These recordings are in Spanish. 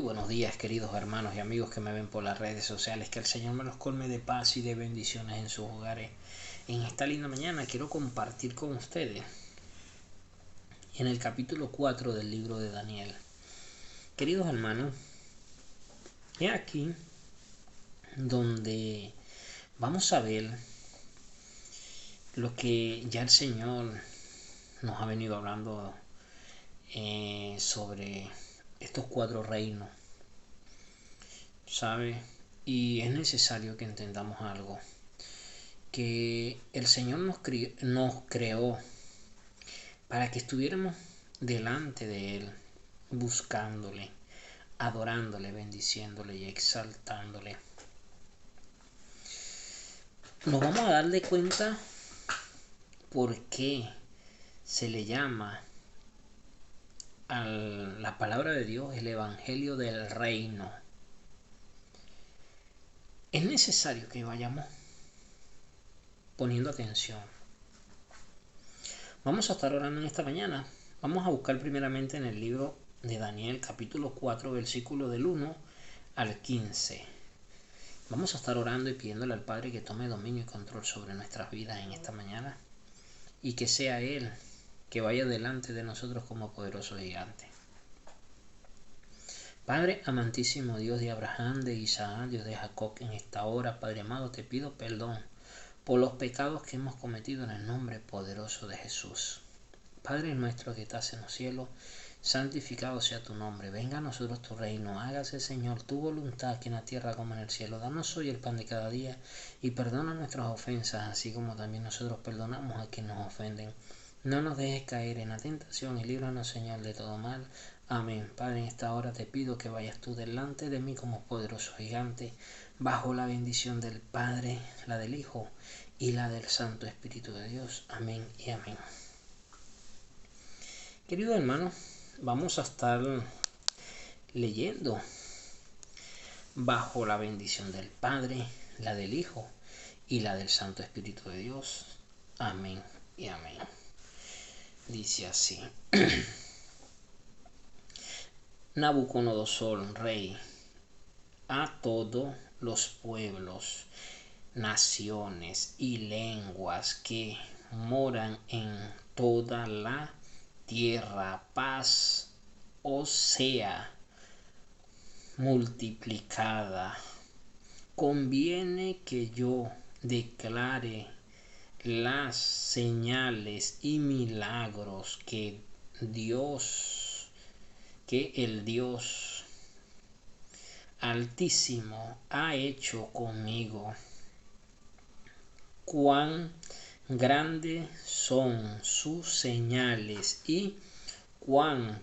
buenos días, queridos hermanos y amigos que me ven por las redes sociales. Que el Señor me los colme de paz y de bendiciones en sus hogares. En esta linda mañana quiero compartir con ustedes en el capítulo 4 del libro de Daniel. Queridos hermanos, he aquí donde vamos a ver lo que ya el Señor nos ha venido hablando sobre estos 4 reinos, ¿sabe? Y es necesario que entendamos algo, que el Señor nos creó para que estuviéramos delante de Él, buscándole, adorándole, bendiciéndole y exaltándole. Nos vamos a dar de cuenta por qué se le llama a la palabra de Dios el Evangelio del Reino. Es necesario que vayamos poniendo atención. Vamos a estar orando en esta mañana. Vamos a buscar primeramente en el libro de Daniel, capítulo 4, versículo del 1 al 15. Vamos a estar orando y pidiéndole al Padre que tome dominio y control sobre nuestras vidas en esta mañana, y que sea Él que vaya delante de nosotros como poderoso gigante. Padre amantísimo, Dios de Abraham, de Isaac, Dios de Jacob, en esta hora, Padre amado, te pido perdón por los pecados que hemos cometido en el nombre poderoso de Jesús. Padre nuestro que estás en los cielos, santificado sea tu nombre. Venga a nosotros tu reino. Hágase, Señor, tu voluntad aquí en la tierra como en el cielo. Danos hoy el pan de cada día y perdona nuestras ofensas, así como también nosotros perdonamos a quienes nos ofenden. No nos dejes caer en la tentación y líbranos, Señor, de todo mal. Amén. Padre, en esta hora te pido que vayas tú delante de mí como poderoso gigante, bajo la bendición del Padre, la del Hijo y la del Santo Espíritu de Dios. Amén y amén. Queridos hermanos, vamos a estar leyendo bajo la bendición del Padre, la del Hijo y la del Santo Espíritu de Dios. Amén y amén. Dice así: Nabucodonosor, rey, a todos los pueblos, naciones y lenguas que moran en toda la tierra, paz os sea multiplicada. Conviene que yo declare las señales y milagros que el Dios Altísimo ha hecho conmigo. Cuán grandes son sus señales y cuán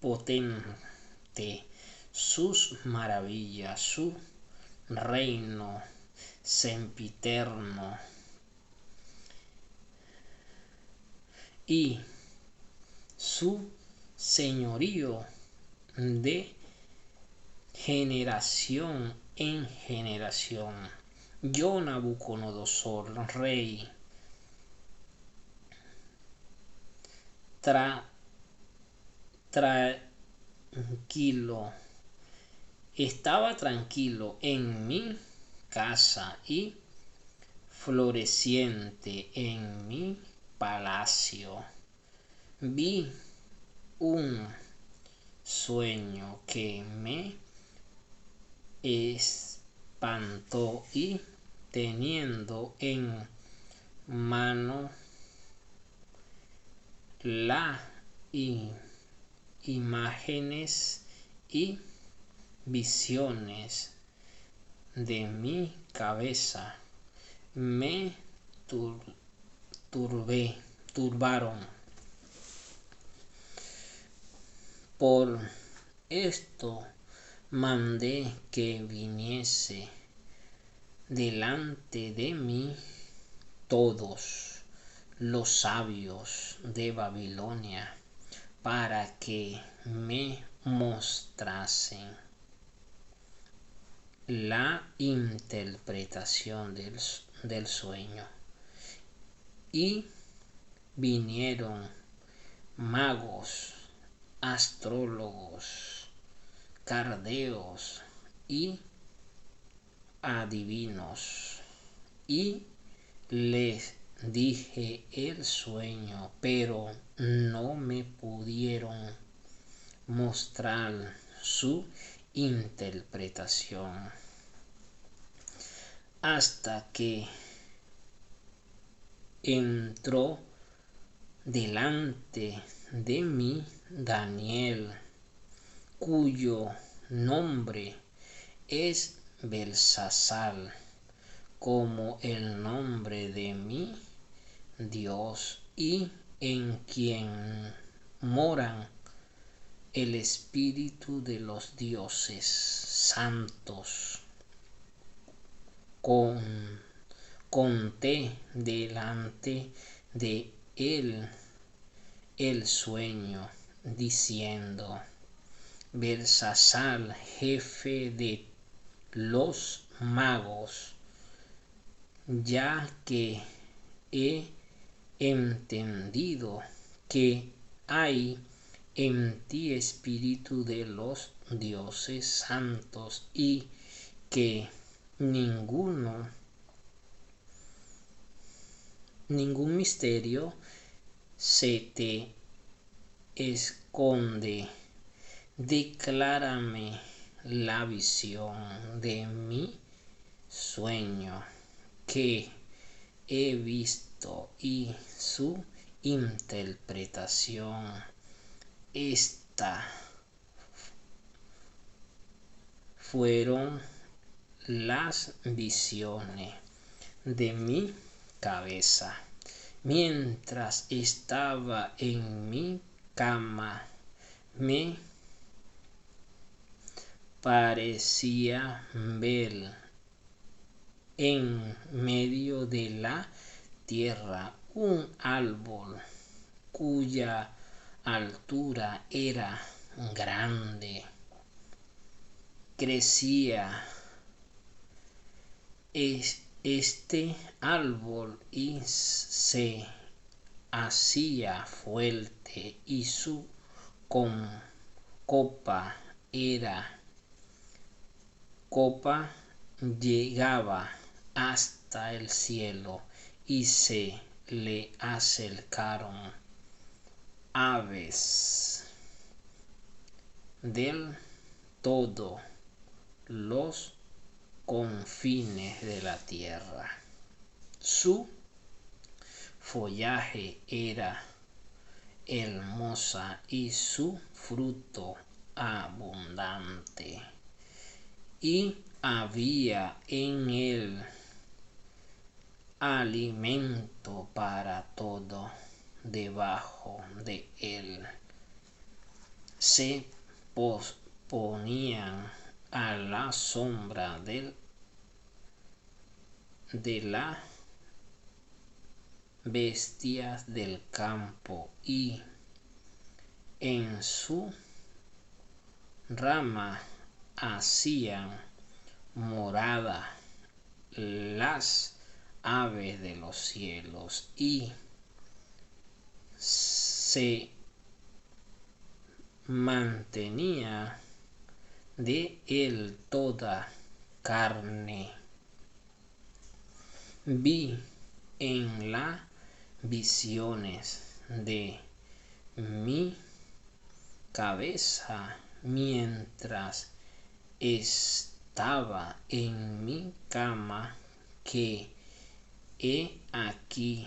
potente sus maravillas. Su reino sempiterno y su señorío de generación en generación. Yo, Nabucodonosor, rey, estaba tranquilo en mi casa y floreciente en mi palacio. Vi un sueño que me espantó y teniendo en mano las imágenes y visiones de mi cabeza, me turbaron. Por esto mandé que viniese delante de mí todos los sabios de Babilonia, para que me mostrasen la interpretación del sueño. Y vinieron magos, astrólogos, cardeos y adivinos, y les dije el sueño, pero no me pudieron mostrar su interpretación, hasta que entró delante de mí Daniel, cuyo nombre es Belsasar, como el nombre de mi Dios, y en quien moran el espíritu de los dioses santos. Conté delante de él el sueño, diciendo: Belsasar, jefe de los magos, ya que he entendido que hay en ti espíritu de los dioses santos, y que ningún misterio se te esconde. Declárame la visión de mi sueño que he visto y su interpretación. Estas fueron las visiones de mi cabeza mientras estaba en mi cama. Me parecía ver en medio de la tierra un árbol cuya altura era grande. Crecía este árbol y se hacía fuerte, y su copa llegaba hasta el cielo, y se le acercaron aves de todos los confines de la tierra. Su follaje era hermosa y su fruto abundante, y había en él alimento para todo. Debajo de él se ponían a la sombra de las bestias del campo, y en su rama hacían morada las aves de los cielos, y se mantenía de él toda carne. Vi en las visiones de mi cabeza mientras estaba en mi cama, que he aquí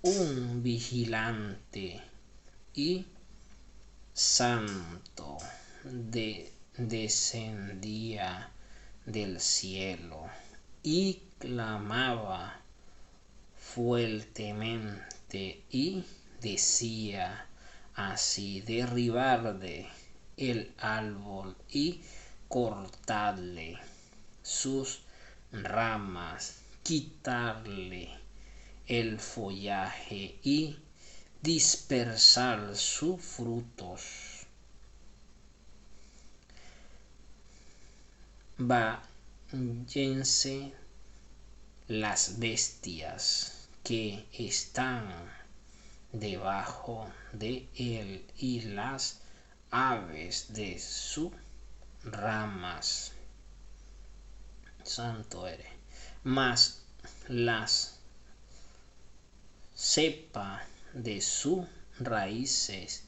un vigilante y santo descendía del cielo, y clamaba fuertemente y decía así: derribarle el árbol y cortarle sus ramas, quitarle el follaje y dispersar sus frutos. Váyanse las bestias que están debajo de él, y las aves de sus ramas. Santo eres. Mas las cepa de sus raíces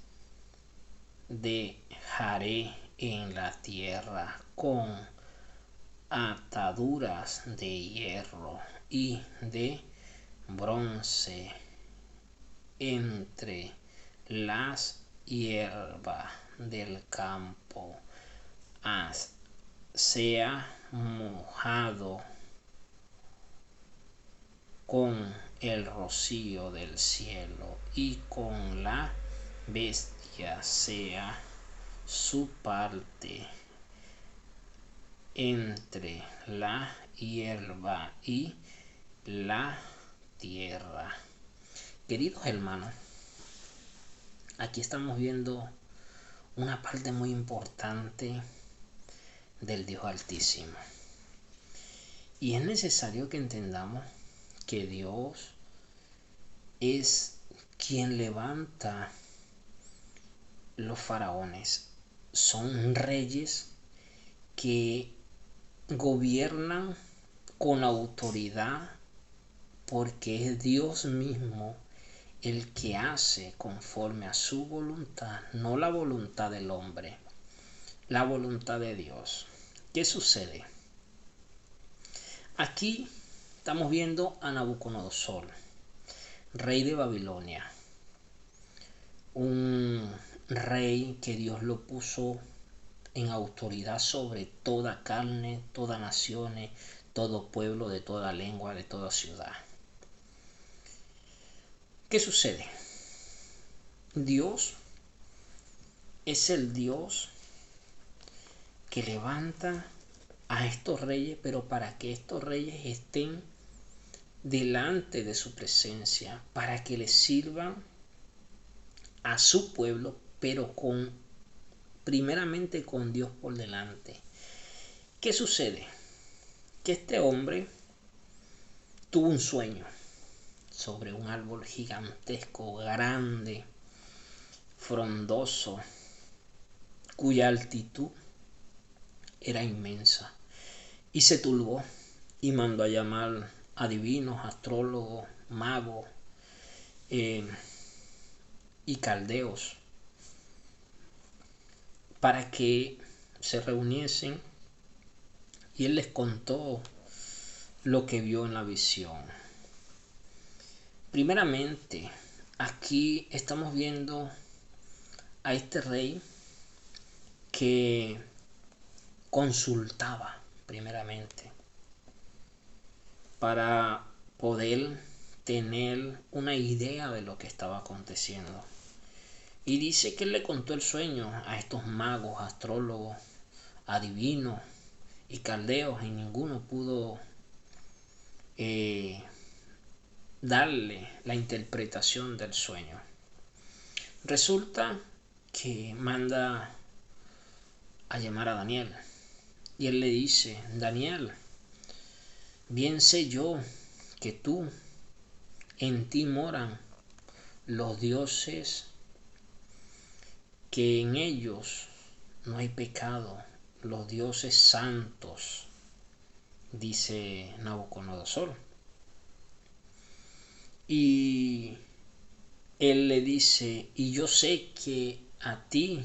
dejaré en la tierra con ataduras de hierro y de bronce entre las hierbas del campo. Sea mojado con el rocío del cielo y con la bestia sea su parte entre la hierba y la tierra. Queridos hermanos, aquí estamos viendo una parte muy importante del Dios Altísimo. Y es necesario que entendamos que Dios es quien levanta los faraones. Son reyes que gobiernan con autoridad porque es Dios mismo el que hace conforme a su voluntad, no la voluntad del hombre, la voluntad de Dios. ¿Qué sucede? Aquí estamos viendo a Nabucodonosor, rey de Babilonia, un rey que Dios lo puso en autoridad sobre toda carne, toda nación, todo pueblo, de toda lengua, de toda ciudad. ¿Qué sucede? Dios es el Dios que levanta a estos reyes, pero para que estos reyes estén delante de su presencia, para que les sirvan a su pueblo, pero primeramente con Dios por delante. ¿Qué sucede? Que este hombre tuvo un sueño sobre un árbol gigantesco, grande, frondoso, cuya altitud era inmensa, y se turbó y mandó a llamar adivinos, astrólogos, magos y caldeos para que se reuniesen, y él les contó lo que vio en la visión. Primeramente, aquí estamos viendo a este rey que consultaba primeramente para poder tener una idea de lo que estaba aconteciendo. Y dice que él le contó el sueño a estos magos, astrólogos, adivinos y caldeos, y ninguno pudo darle la interpretación del sueño. Resulta que manda a llamar a Daniel, y él le dice: Daniel, bien sé yo que tú, en ti moran los dioses, que en ellos no hay pecado, los dioses santos, dice Nabucodonosor. Y él le dice: y yo sé que a ti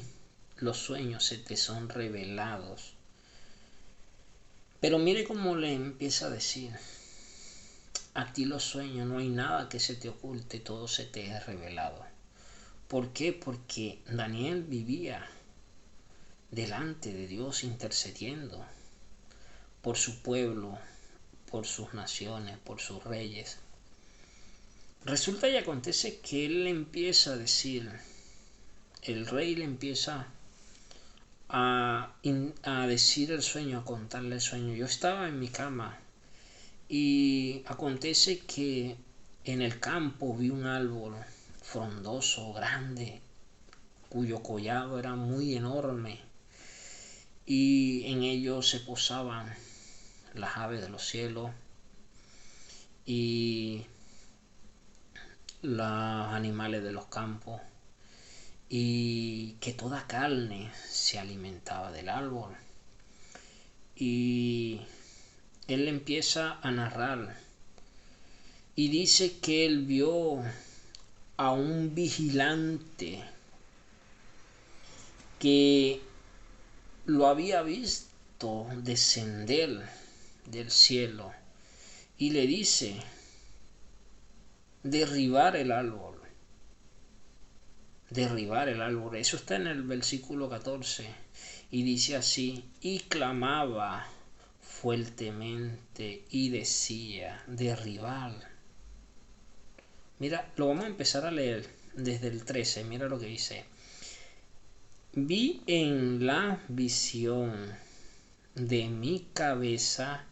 los sueños se te son revelados. Pero mire cómo le empieza a decir: a ti los sueños, no hay nada que se te oculte, todo se te es revelado. ¿Por qué? Porque Daniel vivía delante de Dios intercediendo por su pueblo, por sus naciones, por sus reyes. Resulta y acontece que él le empieza a decir, el rey le empieza a decir el sueño, a contarle el sueño. Yo estaba en mi cama y acontece que en el campo vi un árbol frondoso, grande, cuyo collado era muy enorme, y en ello se posaban las aves de los cielos y los animales de los campos, y que toda carne se alimentaba del árbol. Y él empieza a narrar y dice que él vio a un vigilante que lo había visto descender del cielo y le dice derribar el árbol. Derribar el árbol. Eso está en el versículo 14 y dice así: y clamaba fuertemente y decía derribar. Mira, lo vamos a empezar a leer desde el 13. Mira lo que dice: vi en la visión de mi cabeza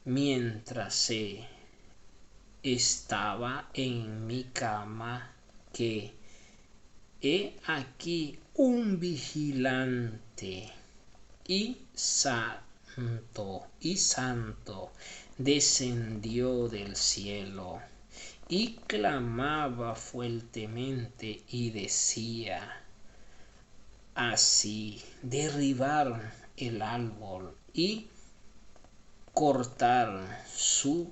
mientras estaba en mi cama que he aquí un vigilante y santo descendió del cielo y clamaba fuertemente y decía así: derribar el árbol y cortar sus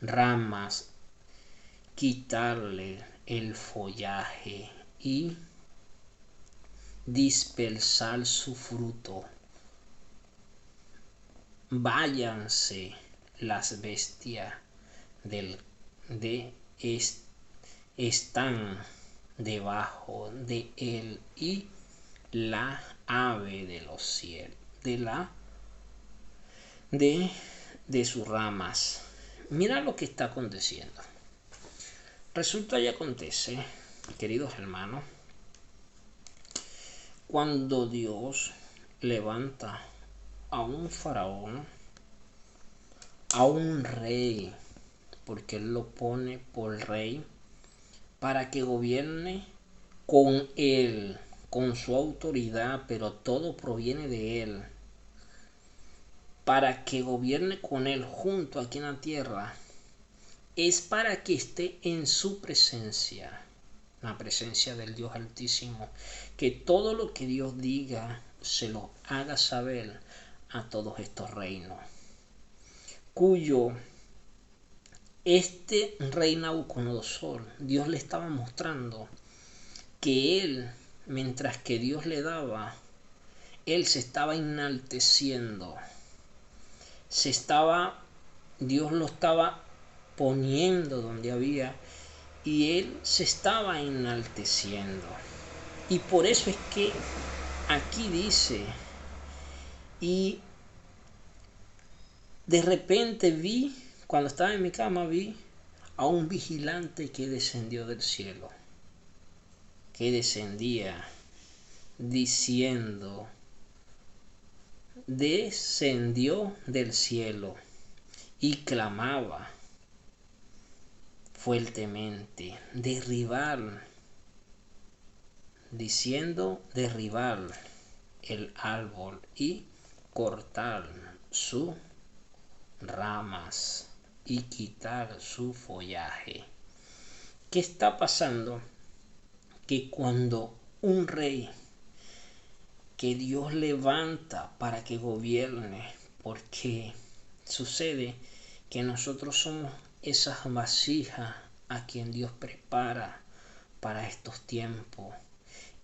ramas, quitarle el follaje y dispersar su fruto. Váyanse las bestias están debajo de él y la ave de los cielos de sus ramas. Mira lo que está aconteciendo. Resulta y acontece, queridos hermanos, cuando Dios levanta a un faraón, a un rey, porque Él lo pone por rey, para que gobierne con Él, con su autoridad, pero todo proviene de Él, para que gobierne con Él junto aquí en la tierra, es para que esté en su presencia, la presencia del Dios Altísimo, que todo lo que Dios diga se lo haga saber a todos estos reinos, cuyo rey Nabucodonosor, Dios le estaba mostrando que él, mientras que Dios le daba, él se estaba enalteciendo, Dios lo estaba poniendo donde había y él se estaba enalteciendo. Y por eso es que aquí dice: y de repente cuando estaba en mi cama, vi a un vigilante que descendió del cielo, que descendía diciendo, descendió del cielo y clamaba fuertemente, derribar el árbol y cortar sus ramas y quitar su follaje. ¿Qué está pasando? Que cuando un rey que Dios levanta para que gobierne, porque sucede que nosotros somos esas vasijas a quien Dios prepara para estos tiempos,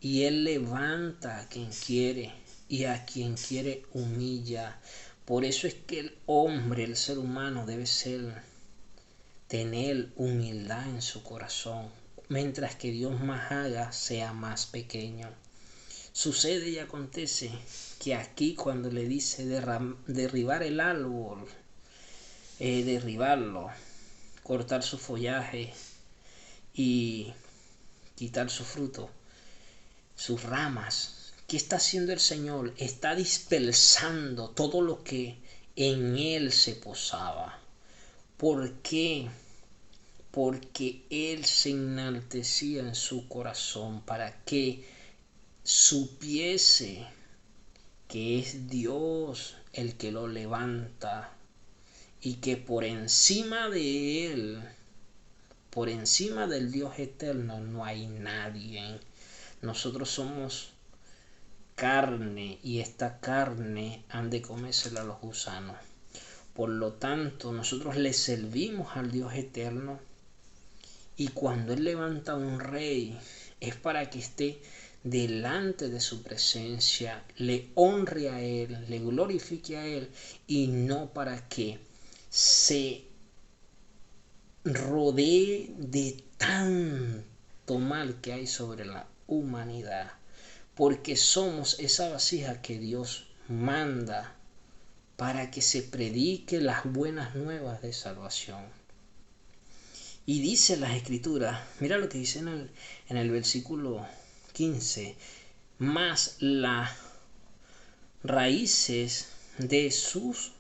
y Él levanta a quien quiere y a quien quiere humilla. Por eso es que el hombre, el ser humano, debe tener humildad en su corazón, mientras que Dios más haga, sea más pequeño. Sucede y acontece que aquí, cuando le dice derribar el árbol, derribarlo, cortar su follaje y quitar su fruto, sus ramas, ¿qué está haciendo el Señor? Está dispersando todo lo que en Él se posaba. ¿Por qué? Porque Él se enaltecía en su corazón para que supiese que es Dios el que lo levanta y que por encima de Él Por encima del Dios eterno no hay nadie. Nosotros somos carne y esta carne han de comérsela los gusanos. Por lo tanto, nosotros le servimos al Dios eterno, y cuando Él levanta un rey es para que esté delante de su presencia, le honre a Él, le glorifique a Él, y no para que se rodee de tanto mal que hay sobre la humanidad, porque somos esa vasija que Dios manda para que se predique las buenas nuevas de salvación. Y dice las escrituras, mira lo que dice en el versículo 15, mas las raíces de sus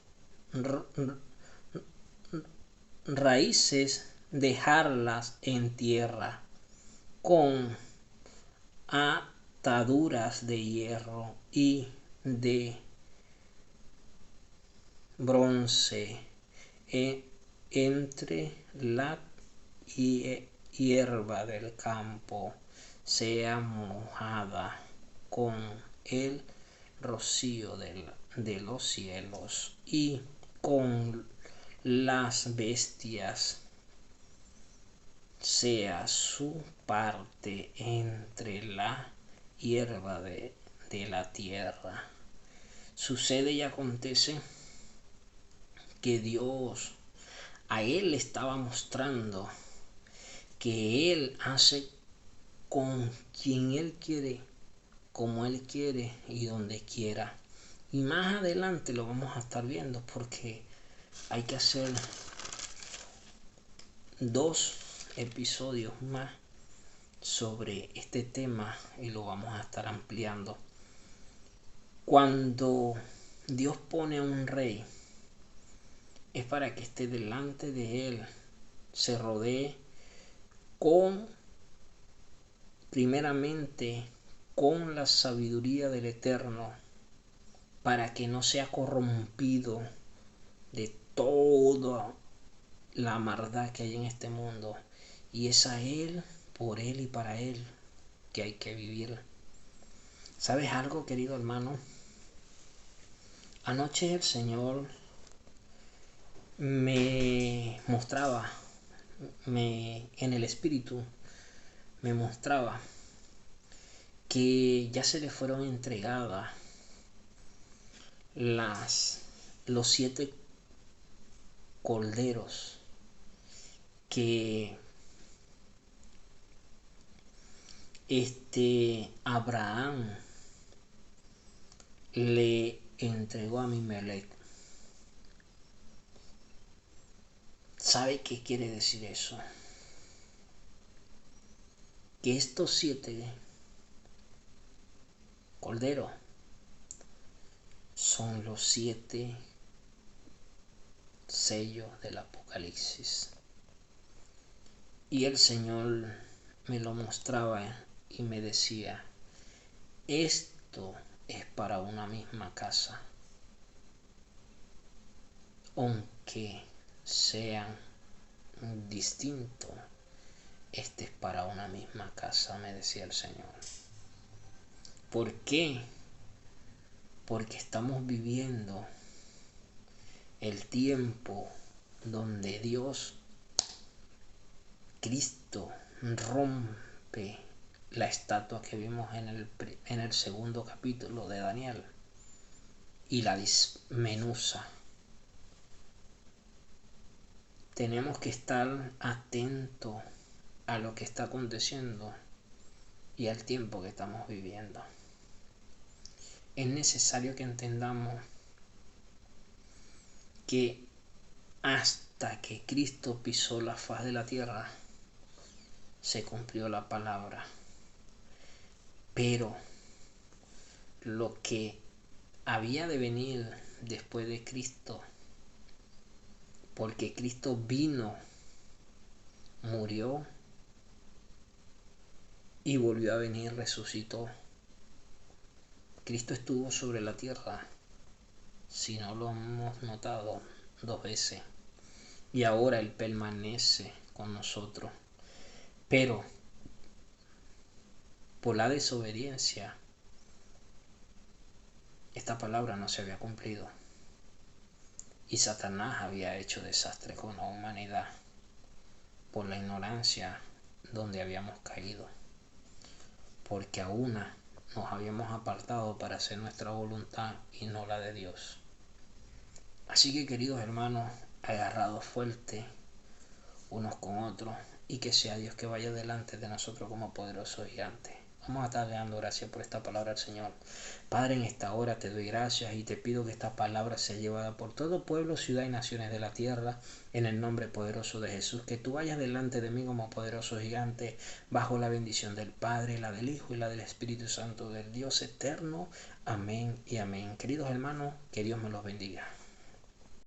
raíces dejarlas en tierra con ataduras de hierro y de bronce entre la hierba del campo sea mojada con el rocío de los cielos, y con las bestias sea su parte entre la hierba de la tierra. Sucede y acontece que Dios a Él estaba mostrando que Él hace con quien Él quiere, como Él quiere y donde quiera. Y más adelante lo vamos a estar viendo, porque hay que hacer 2 episodios más sobre este tema y lo vamos a estar ampliando. Cuando Dios pone a un rey es para que esté delante de Él, se rodee primeramente con la sabiduría del Eterno, para que no sea corrompido de toda la maldad que hay en este mundo. Y es a Él, por Él y para Él que hay que vivir. ¿Sabes algo, querido hermano? Anoche el Señor me mostraba, en el espíritu, me mostraba que ya se le fueron entregadas los 7 corderos que Abraham le entregó a Abimelech. ¿Sabe qué quiere decir eso? Que estos 7 corderos son los 7 sellos del Apocalipsis. Y el Señor me lo mostraba y me decía, esto es para una misma casa, aunque sean distintos, este es para una misma casa, me decía el Señor. ¿Por qué? Porque estamos viviendo el tiempo donde Dios, Cristo, rompe la estatua que vimos en el segundo capítulo de Daniel y la desmenuza. Tenemos que estar atentos a lo que está aconteciendo y al tiempo que estamos viviendo. Es necesario que entendamos que hasta que Cristo pisó la faz de la tierra, se cumplió la palabra. Pero lo que había de venir después de Cristo, porque Cristo vino, murió y volvió a venir, resucitó. Cristo estuvo sobre la tierra, si no lo hemos notado, 2 veces. Y ahora Él permanece con nosotros. Pero por la desobediencia, esta palabra no se había cumplido. Y Satanás había hecho desastre con la humanidad por la ignorancia donde habíamos caído. Porque a una nos habíamos apartado para hacer nuestra voluntad y no la de Dios. Así que, queridos hermanos, agarrados fuerte unos con otros, y que sea Dios que vaya delante de nosotros como poderoso gigante. Vamos a estar dando gracias por esta palabra al Señor. Padre, en esta hora te doy gracias y te pido que esta palabra sea llevada por todo pueblo, ciudad y naciones de la tierra, en el nombre poderoso de Jesús. Que tú vayas delante de mí como poderoso gigante, bajo la bendición del Padre, la del Hijo y la del Espíritu Santo, del Dios eterno. Amén y amén. Queridos hermanos, que Dios me los bendiga.